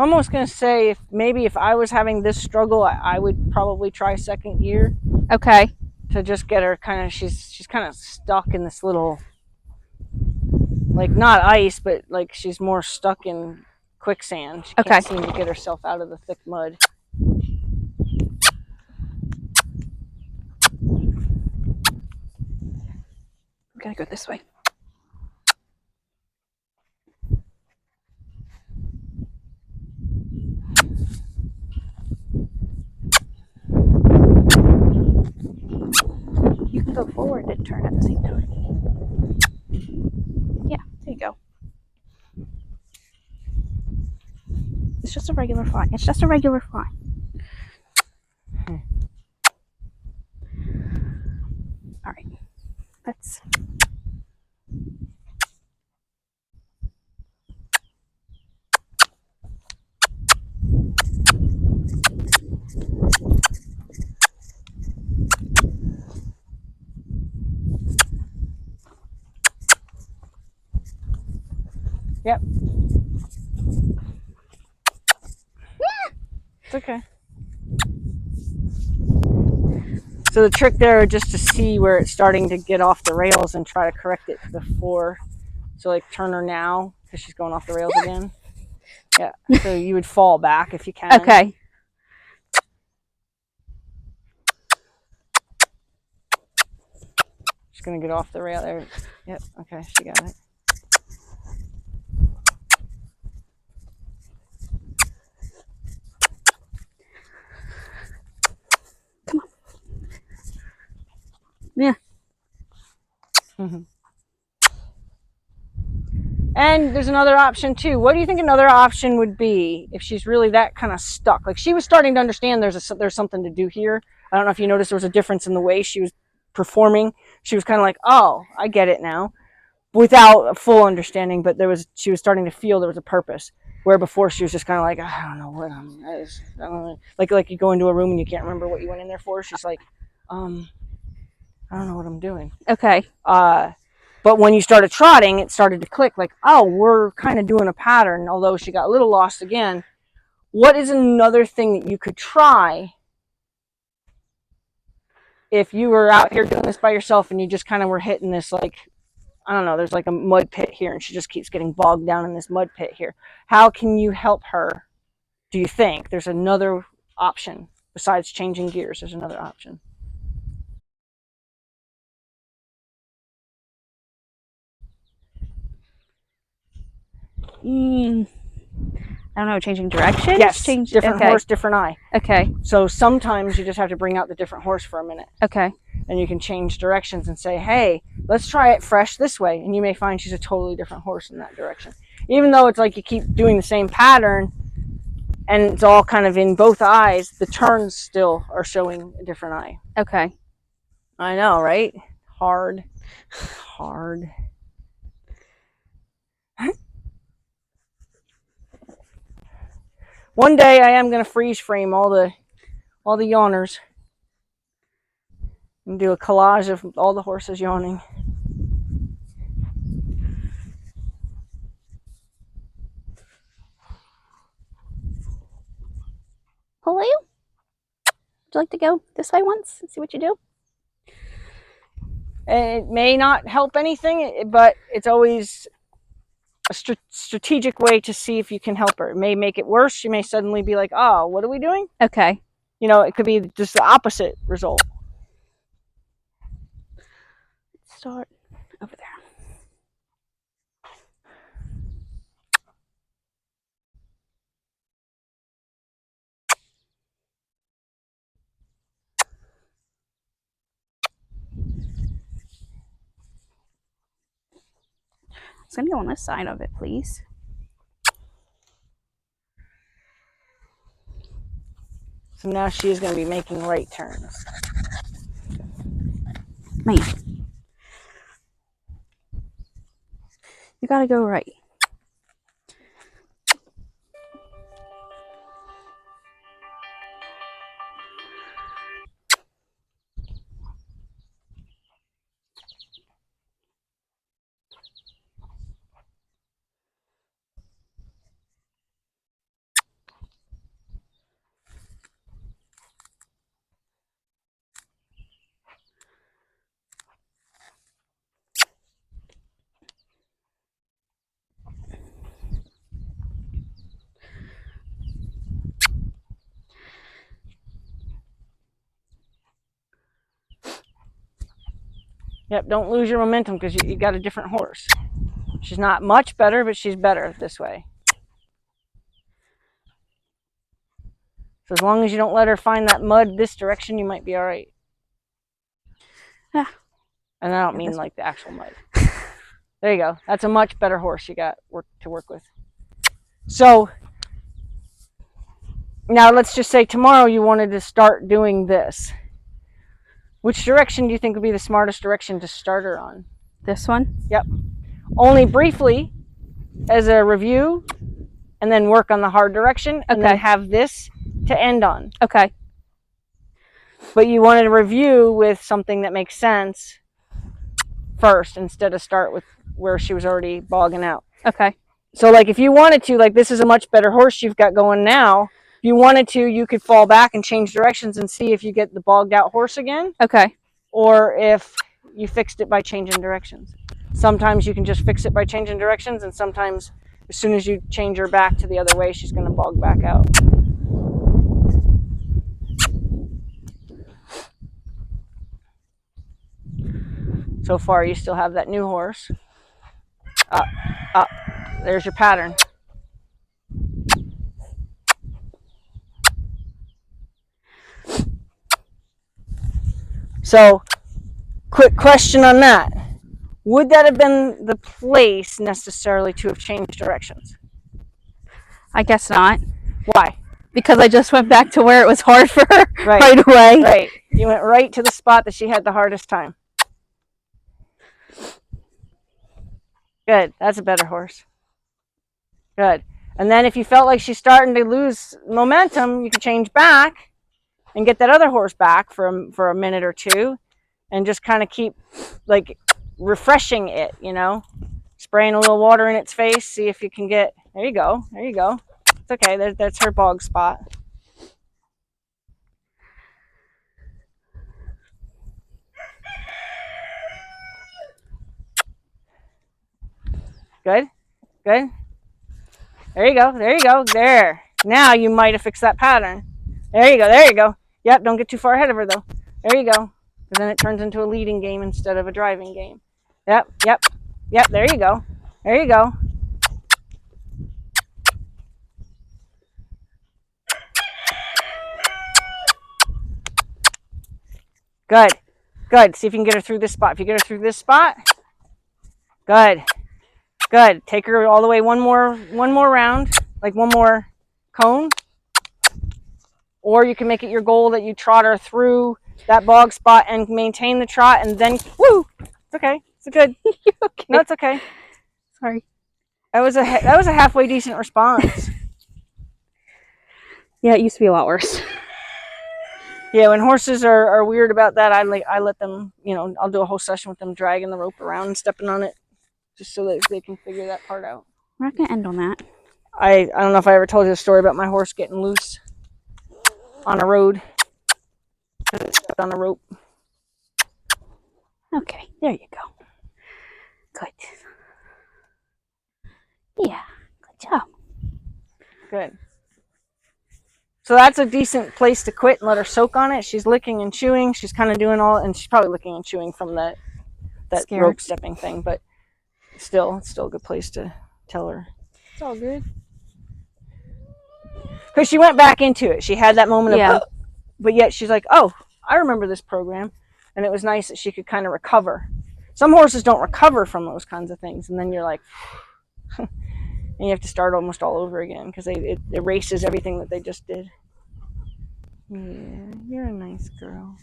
I'm almost gonna say if I was having this struggle, I would probably try second gear. Okay. To just get her kind of, she's kind of stuck in this little, like not ice, but like she's more stuck in quicksand. She can't seem to get herself out of the thick mud. We gotta go this way. You can go forward and turn at the same time. Yeah, there you go. It's just a regular fly. It's just a regular fly. All right. Let's. Yep. It's okay. So the trick there is just to see where it's starting to get off the rails and try to correct it before. So like turn her now because she's going off the rails again. Yeah. So you would fall back if you can. Okay. She's gonna get off the rail there. Yep. Okay. She got it. Come on. Yeah. Mm-hmm. And there's another option too. What do you think another option would be if she's really that kind of stuck? Like she was starting to understand there's something to do here. I don't know if you noticed there was a difference in the way she was performing. She was kind of like, oh, I get it now, without a full understanding. But she was starting to feel there was a purpose. Where before she was just kind of like, I don't know what I don't know. Like you go into a room and you can't remember what you went in there for. She's like, I don't know what I'm doing. Okay. But when you started trotting, it started to click like, oh, we're kind of doing a pattern, although she got a little lost again. What is another thing that you could try if you were out here doing this by yourself and you just kind of were hitting this, like, I don't know, there's like a mud pit here and she just keeps getting bogged down in this mud pit here. How can you help her? Do you think there's another option besides changing gears? There's another option. I don't know, changing direction? Yes, different horse, different eye. Okay. So sometimes you just have to bring out the different horse for a minute. Okay. And you can change directions and say, hey, let's try it fresh this way. And you may find she's a totally different horse in that direction. Even though it's like you keep doing the same pattern and it's all kind of in both eyes, the turns still are showing a different eye. Okay. I know, right? Hard. One day I am going to freeze frame all the yawners and do a collage of all the horses yawning. Hello? Would you like to go this way once and see what you do? It may not help anything, but it's always a strategic way to see if you can help her. It may make it worse. She may suddenly be like, oh, what are we doing? Okay. You know, it could be just the opposite result. Let's start over there. It's going to go on this side of it, please. So now she is going to be making right turns. Man. You got to go right. Yep, don't lose your momentum because you got a different horse. She's not much better, but she's better this way. So as long as you don't let her find that mud this direction, you might be all right. Ah. And I don't mean like the actual mud. There you go. That's a much better horse you got to work with. So now let's just say tomorrow you wanted to start doing this. Which direction do you think would be the smartest direction to start her on? This one? Yep. Only briefly as a review, and then work on the hard direction, and then have this to end on. Okay. But you wanted to review with something that makes sense first instead of start with where she was already bogging out. Okay. So like if you wanted to, like this is a much better horse you've got going now. If you wanted to, you could fall back and change directions and see if you get the bogged out horse again. Okay. Or if you fixed it by changing directions. Sometimes you can just fix it by changing directions, and sometimes as soon as you change her back to the other way, she's going to bog back out. So far, you still have that new horse. Up. There's your pattern. So, quick question on that. Would that have been the place necessarily to have changed directions? I guess not. Why? Because I just went back to where it was hard for her right away. Right. You went right to the spot that she had the hardest time. Good. That's a better horse. Good. And then if you felt like she's starting to lose momentum, you could change back and get that other horse back for a minute or two and just kind of keep like refreshing it, you know, spraying a little water in its face, see if you can get, there you go. It's okay. That's her bog spot. Good. There you go. There. Now you might have fixed that pattern. There you go. Yep, don't get too far ahead of her though. There you go. Because then it turns into a leading game instead of a driving game. Yep. There you go. Good. See if you can get her through this spot. If you get her through this spot, good. Take her all the way one more round, like one more cone. Or you can make it your goal that you trot her through that bog spot and maintain the trot, and then woo. It's okay. It's good. Okay. No, it's okay. Sorry. That was a halfway decent response. Yeah, it used to be a lot worse. Yeah, when horses are weird about that, I let them, you know, I'll do a whole session with them dragging the rope around and stepping on it, just so that they can figure that part out. We're not gonna end on that. I don't know if I ever told you the story about my horse getting loose on a road. It stepped on a rope. Okay, there you go. Good. Yeah, good job. Good. So that's a decent place to quit and let her soak on it. She's licking and chewing. She's kind of doing all, and she's probably licking and chewing from that rope stepping thing, but still, it's still a good place to tell her. It's all good. Because she went back into it. She had that moment of, but yet she's like, oh, I remember this program. And it was nice that she could kind of recover. Some horses don't recover from those kinds of things. And then you're like, and you have to start almost all over again because it erases everything that they just did. Yeah, you're a nice girl.